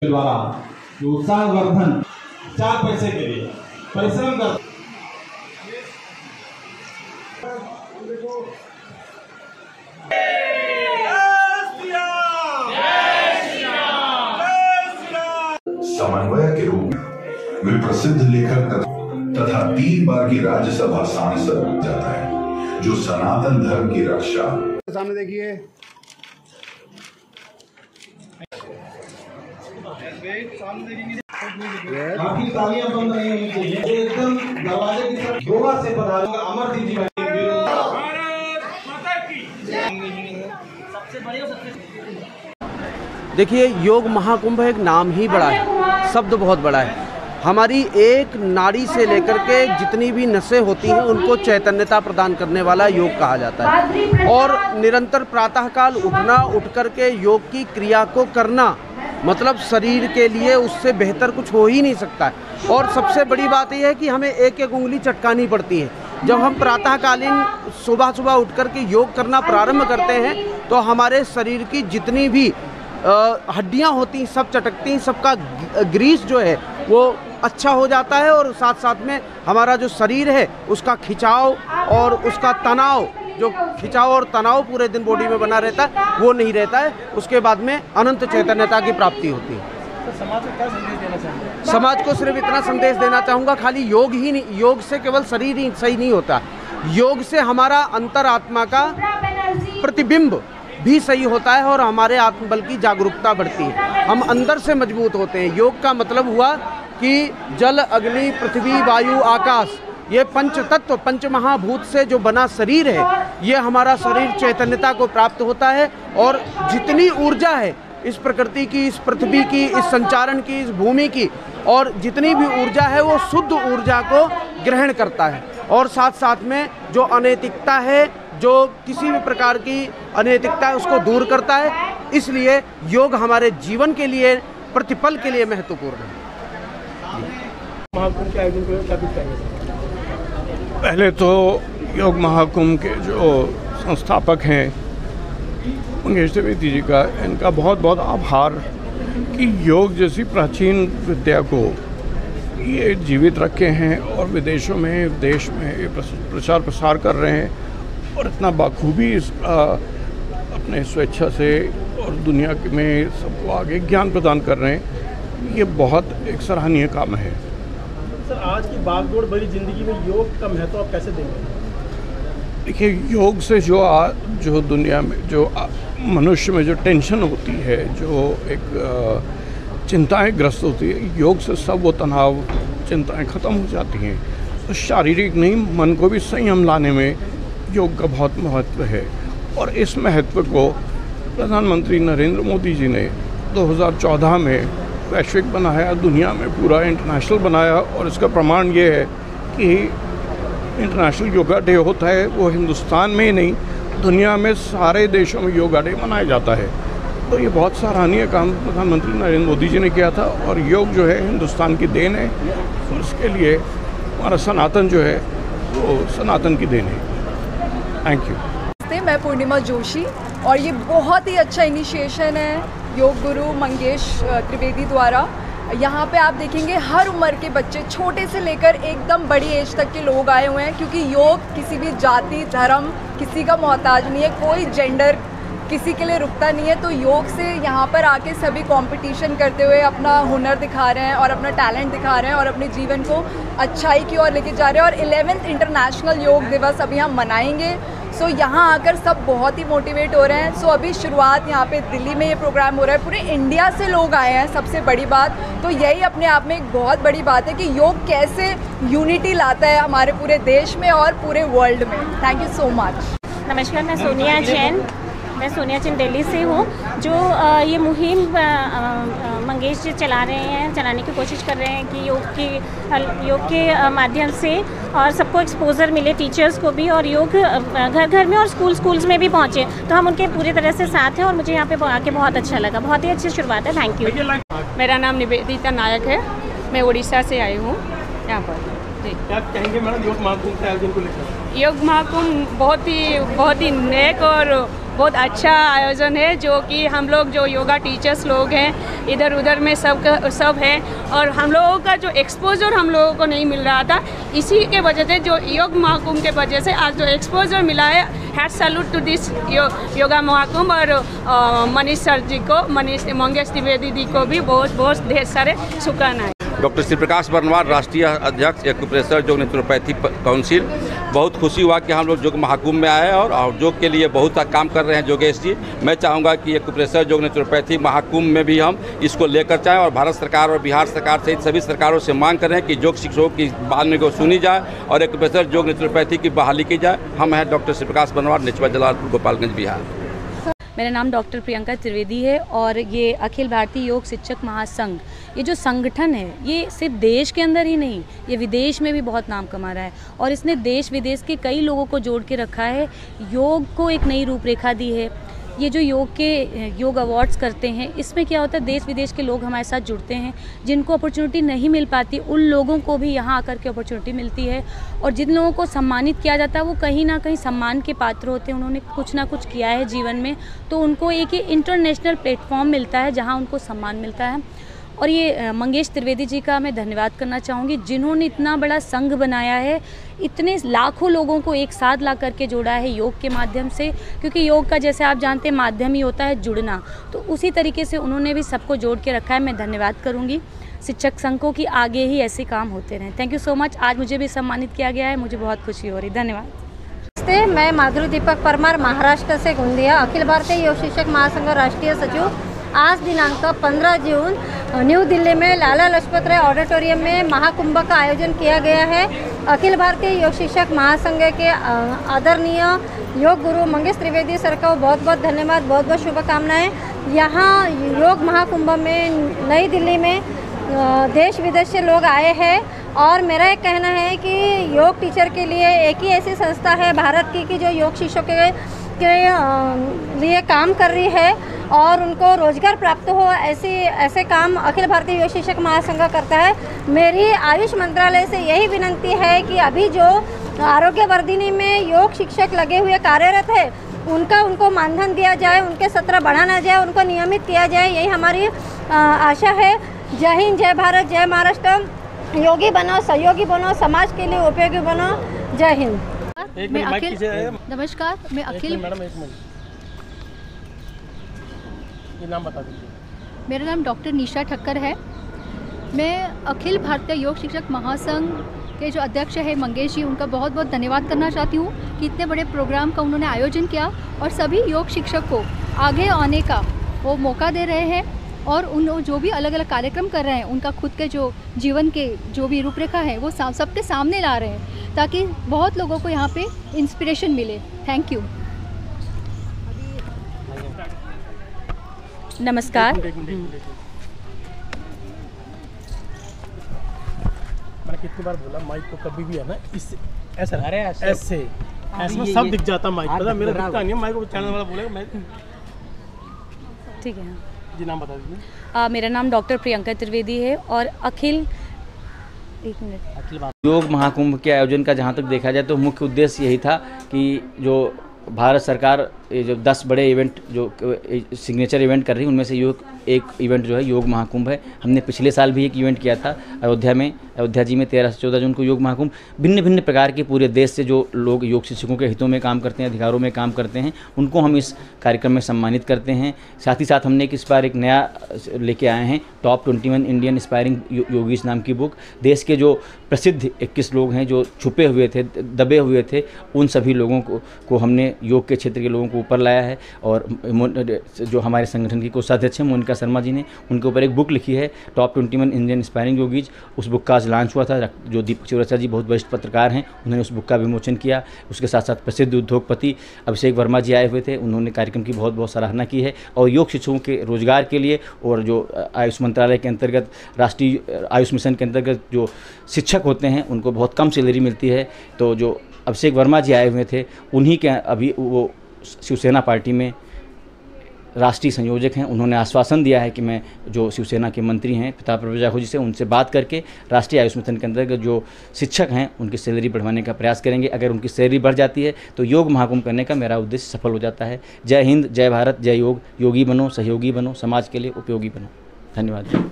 द्वारा उत्साहवर्धन 4 पैसे के लिए परिश्रम कर समन्वय के रूप में प्रसिद्ध लेखक तथा 3 बार की राज्यसभा सांसद जाता है, जो सनातन धर्म की रक्षा। सामने देखिए, काफी तालियां बंद नहीं होनी चाहिए। एकदम दरवाजे की तरफ गोवा से पधारूंगा अमरदीप जी देखिए, योग महाकुंभ एक नाम ही बड़ा है, शब्द बहुत बड़ा है। हमारी एक नाड़ी से लेकर के जितनी भी नसें होती हैं उनको चैतन्यता प्रदान करने वाला योग कहा जाता है। और निरंतर प्रातःकाल उठ कर के योग की क्रिया को करना मतलब शरीर के लिए उससे बेहतर कुछ हो ही नहीं सकता है। और सबसे बड़ी बात यह है कि हमें एक एक उंगली चटकानी पड़ती है। जब हम प्रातःकालीन सुबह उठ कर के योग करना प्रारंभ करते हैं तो हमारे शरीर की जितनी भी हड्डियां होती सब चटकती, सबका ग्रीस जो है वो अच्छा हो जाता है। और साथ साथ में हमारा जो शरीर है उसका खिंचाव और उसका तनाव, जो खिंचाव और तनाव पूरे दिन बॉडी में बना रहता है वो नहीं रहता है। उसके बाद में अनंत चैतन्यता की प्राप्ति होती है। तो समाज को क्या संदेश देना चाहेंगे? समाज को सिर्फ इतना संदेश देना चाहूँगा, खाली योग ही नहीं, योग से केवल शरीर ही सही नहीं होता, योग से हमारा अंतरात्मा का प्रतिबिंब भी सही होता है और हमारे आत्मबल की जागरूकता बढ़ती है, हम अंदर से मजबूत होते हैं। योग का मतलब हुआ कि जल, अग्नि, पृथ्वी, वायु, आकाश, ये पंच तत्व, पंच महाभूत से जो बना शरीर है, ये हमारा शरीर चैतन्यता को प्राप्त होता है। और जितनी ऊर्जा है इस प्रकृति की, इस पृथ्वी की, इस संचारण की, इस भूमि की, और जितनी भी ऊर्जा है वो शुद्ध ऊर्जा को ग्रहण करता है। और साथ साथ में जो अनैतिकता है, जो किसी भी प्रकार की अनैतिकता है, उसको दूर करता है। इसलिए योग हमारे जीवन के लिए, प्रतिपल के लिए महत्वपूर्ण है। महाकुंभ के आयोजन को क्या कुछ कहेंगे? पहले तो योग महाकुंभ के जो संस्थापक हैं मंगेश द्विवेदी जी का, इनका बहुत बहुत आभार कि योग जैसी प्राचीन विद्या को ये जीवित रखे हैं और विदेशों में, देश में ये प्रचार प्रसार कर रहे हैं और इतना बाखूबी अपने स्वेच्छा से और दुनिया में सबको आगे ज्ञान प्रदान कर रहे हैं। ये बहुत एक सराहनीय काम है। सर, आज की भागदौड़ भरी जिंदगी में योग का महत्व आप कैसे देंगे? देखिए, योग से जो दुनिया में जो मनुष्य में जो टेंशन होती है, जो एक चिंताएं ग्रस्त होती है, योग से सब वो तनाव, चिंताएं ख़त्म हो जाती हैं। तो शारीरिक नहीं, मन को भी संयम लाने में योग का बहुत महत्व है। और इस महत्व को प्रधानमंत्री नरेंद्र मोदी जी ने 2014 में वैश्विक बनाया, दुनिया में पूरा इंटरनेशनल बनाया। और इसका प्रमाण ये है कि इंटरनेशनल योगा डे होता है, वो हिंदुस्तान में ही नहीं दुनिया में सारे देशों में योगा डे मनाया जाता है। तो ये बहुत सराहनीय काम प्रधानमंत्री नरेंद्र मोदी जी ने किया था। और योग जो है हिंदुस्तान की देन है और इसके लिए हमारा सनातन जो है वो सनातन की देन है। Thank you. मैं पूर्णिमा जोशी और ये बहुत ही अच्छा इनिशिएशन है योग गुरु मंगेश त्रिवेदी द्वारा। यहाँ पे आप देखेंगे हर उम्र के बच्चे, छोटे से लेकर एकदम बड़ी एज तक के लोग आए हुए हैं, क्योंकि योग किसी भी जाति, धर्म, किसी का मोहताज नहीं है, कोई जेंडर किसी के लिए रुकता नहीं है। तो योग से यहाँ पर आके सभी कंपटीशन करते हुए अपना हुनर दिखा रहे हैं और अपना टैलेंट दिखा रहे हैं और अपने जीवन को अच्छाई की ओर लेके जा रहे हैं। और 11th इंटरनेशनल योग दिवस अभी हम मनाएंगे। सो यहाँ आकर सब बहुत ही मोटिवेट हो रहे हैं। सो अभी शुरुआत यहाँ पे दिल्ली में ये प्रोग्राम हो रहा है, पूरे इंडिया से लोग आए हैं, सबसे बड़ी बात तो यही अपने आप में एक बहुत बड़ी बात है कि योग कैसे यूनिटी लाता है हमारे पूरे देश में और पूरे वर्ल्ड में। Thank you so much. नमस्कार, मैं सोनिया जैन दिल्ली से हूँ। जो ये मुहिम मंगेश जी चलाने की कोशिश कर रहे हैं कि योग के माध्यम से और सबको एक्सपोजर मिले, टीचर्स को भी, और योग घर घर में और स्कूल्स में भी पहुँचे। तो हम उनके पूरी तरह से साथ हैं और मुझे यहाँ पे आके बहुत अच्छा लगा। बहुत ही अच्छी शुरुआत है। Thank you. मेरा नाम निवेदिता नायक है, मैं उड़ीसा से आई हूँ यहाँ पर। क्या कहेंगे मैडम योग महाकुंभ के आयोजन को लेकर? योग महाकुंभ बहुत ही नेक और बहुत अच्छा आयोजन है, जो कि हम लोग जो योगा टीचर्स लोग हैं इधर उधर में सब हैं, और हम लोगों का जो एक्सपोजर हम लोगों को नहीं मिल रहा था, इसी के वजह से जो योग महाकुंभ के वजह से आज जो एक्सपोजर मिला है, head salute to this yoga Mahakumbh. और मनीष सर जी को, मंगेश त्रिवेदी जी को भी बहुत बहुत ढेर सारे शुक्रानाएं। डॉक्टर श्री प्रकाश बरनवाल, राष्ट्रीय अध्यक्ष एक्यूप्रेशर योग नेचुरोपैथी काउंसिल। बहुत खुशी हुआ कि हम लोग योग महाकुंभ में आए और योग के लिए बहुत सा काम कर रहे हैं योगेश जी। मैं चाहूँगा कि एक्यूप्रेशर योग नेचुरोपैथी महाकुंभ में भी हम इसको लेकर जाएँ और भारत सरकार और बिहार सरकार सहित सभी सरकारों से मांग कर रहे हैं कि योग शिक्षकों की बात में को सुनी जाए और एक्यूप्रेशर योग नेचुरोपैथी की बहाली की जाए। हम हैं डॉक्टर श्री प्रकाश बरनवाल, नेचुआ जलालपुर, गोपालगंज, बिहार। मेरा नाम डॉक्टर प्रियंका त्रिवेदी है और ये अखिल भारतीय योग शिक्षक महासंघ, ये जो संगठन है ये सिर्फ देश के अंदर ही नहीं, ये विदेश में भी बहुत नाम कमा रहा है और इसने देश विदेश के कई लोगों को जोड़ के रखा है, योग को एक नई रूपरेखा दी है। ये जो योग अवार्ड्स करते हैं, इसमें क्या होता है, देश विदेश के लोग हमारे साथ जुड़ते हैं, जिनको अपॉर्चुनिटी नहीं मिल पाती उन लोगों को भी यहाँ आकर के अपॉर्चुनिटी मिलती है, और जिन लोगों को सम्मानित किया जाता है वो कहीं ना कहीं सम्मान के पात्र होते हैं, उन्होंने कुछ ना कुछ किया है जीवन में, तो उनको एक इंटरनेशनल प्लेटफॉर्म मिलता है जहाँ उनको सम्मान मिलता है। और ये मंगेश त्रिवेदी जी का मैं धन्यवाद करना चाहूँगी, जिन्होंने इतना बड़ा संघ बनाया है, इतने लाखों लोगों को एक साथ ला करके जोड़ा है योग के माध्यम से, क्योंकि योग का जैसे आप जानते हैं माध्यम ही होता है जुड़ना, तो उसी तरीके से उन्होंने भी सबको जोड़ के रखा है। मैं धन्यवाद करूँगी शिक्षक संघों की, आगे ही ऐसे काम होते रहें। Thank you so much. आज मुझे भी सम्मानित किया गया है, मुझे बहुत खुशी हो रही। धन्यवाद। नमस्ते, मैं माधुरी दीपक परमार, महाराष्ट्र से गोंदिया, अखिल भारतीय योग शिक्षक महासंघ राष्ट्रीय सचिव। आज दिनांक 15 जून न्यू दिल्ली में लाला लाजपत राय ऑडिटोरियम में महाकुंभ का आयोजन किया गया है। अखिल भारतीय योग शिक्षक महासंघ के आदरणीय योग गुरु मंगेश त्रिवेदी सर का बहुत बहुत धन्यवाद, बहुत बहुत शुभकामनाएं। यहाँ योग महाकुंभ में नई दिल्ली में देश विदेश से लोग आए हैं और मेरा एक कहना है कि योग टीचर के लिए एक ही ऐसी संस्था है भारत की कि जो योग शिक्षकों के लिए काम कर रही है और उनको रोजगार प्राप्त हो, ऐसे काम अखिल भारतीय योग शिक्षक महासंघ करता है। मेरी आयुष मंत्रालय से यही विनंती है कि अभी जो आरोग्य वर्धिनी में योग शिक्षक लगे हुए कार्यरत है उनको मानधन दिया जाए, उनके सत्र बढ़ाना जाए, उनको नियमित किया जाए, यही हमारी आशा है। जय हिंद, जय भारत, जय महाराष्ट्र। योगी बनो, सहयोगी बनो, समाज के लिए उपयोगी बनो। जय हिंद। नमस्कार, मैं अखिल, नाम बता दीजिए। मेरा नाम डॉक्टर निशा ठक्कर है। मैं अखिल भारतीय योग शिक्षक महासंघ के जो अध्यक्ष है मंगेश जी, उनका बहुत बहुत धन्यवाद करना चाहती हूँ कि इतने बड़े प्रोग्राम का उन्होंने आयोजन किया और सभी योग शिक्षक को आगे आने का वो मौका दे रहे हैं और उन जो भी अलग अलग कार्यक्रम कर रहे हैं उनका खुद के जो जीवन के जो भी रूपरेखा है वो सबके सामने ला रहे हैं ताकि बहुत लोगों को यहाँ पे इंस्पिरेशन मिले। Thank you. नमस्कार। मैंने कितनी बार बोला माइक को कभी भी है ना इस ऐसा ऐसे सब दिख जाता माइक, पता मेरा दिखता नहीं है, माइक को चैनल वाला बोलेगा मैं। ठीक है जी, नाम बता दीजिए। मेरा नाम डॉक्टर प्रियंका त्रिवेदी है और अखिल योग महाकुंभ के आयोजन का जहाँ तक देखा जाए तो मुख्य उद्देश्य यही था कि जो भारत सरकार जो 10 बड़े इवेंट जो सिग्नेचर इवेंट कर रही है उनमें से एक इवेंट जो है योग महाकुंभ है। हमने पिछले साल भी एक इवेंट किया था अयोध्या जी में 13 से 14 जून को योग महाकुंभ। भिन्न भिन्न प्रकार के पूरे देश से जो लोग योग शिक्षकों के हितों में काम करते हैं, अधिकारों में काम करते हैं, उनको हम इस कार्यक्रम में सम्मानित करते हैं। साथ ही साथ हमने इस बार एक नया लेके आए हैं टॉप 21 इंडियन इंस्पायरिंग योगीज नाम की बुक। देश के जो प्रसिद्ध 21 लोग हैं जो छुपे हुए थे, दबे हुए थे, उन सभी लोगों को हमने योग के क्षेत्र के लोगों को ऊपर लाया है। और जो हमारे संगठन की कोषाध्यक्ष हैं मोनिका शर्मा जी ने उनके ऊपर एक बुक लिखी है टॉप 21 इंडियन इंस्पायरिंग योगीज। उस बुक का आज लॉन्च हुआ था। जो दीपक चौरसिया जी बहुत वरिष्ठ पत्रकार हैं, उन्होंने उस बुक का विमोचन किया। उसके साथ साथ प्रसिद्ध उद्योगपति अभिषेक वर्मा जी आए हुए थे, उन्होंने कार्यक्रम की बहुत बहुत सराहना की है। और योग शिक्षकों के रोजगार के लिए और जो आयुष मंत्रालय के अंतर्गत राष्ट्रीय आयुष मिशन के अंतर्गत जो शिक्षक होते हैं उनको बहुत कम सैलरी मिलती है। तो जो अभिषेक वर्मा जी आए हुए थे उन्हीं के अभी वो शिवसेना पार्टी में राष्ट्रीय संयोजक हैं, उन्होंने आश्वासन दिया है कि मैं जो शिवसेना के मंत्री हैं प्रताप प्रजापति जी से, उनसे बात करके राष्ट्रीय आयुष मिशन के अंतर्गत जो शिक्षक हैं उनकी सैलरी बढ़वाने का प्रयास करेंगे। अगर उनकी सैलरी बढ़ जाती है तो योग महाकुंभ करने का मेरा उद्देश्य सफल हो जाता है। जय हिंद, जय भारत, जय योग। योगी बनो, सहयोगी बनो, समाज के लिए उपयोगी बनो। धन्यवाद।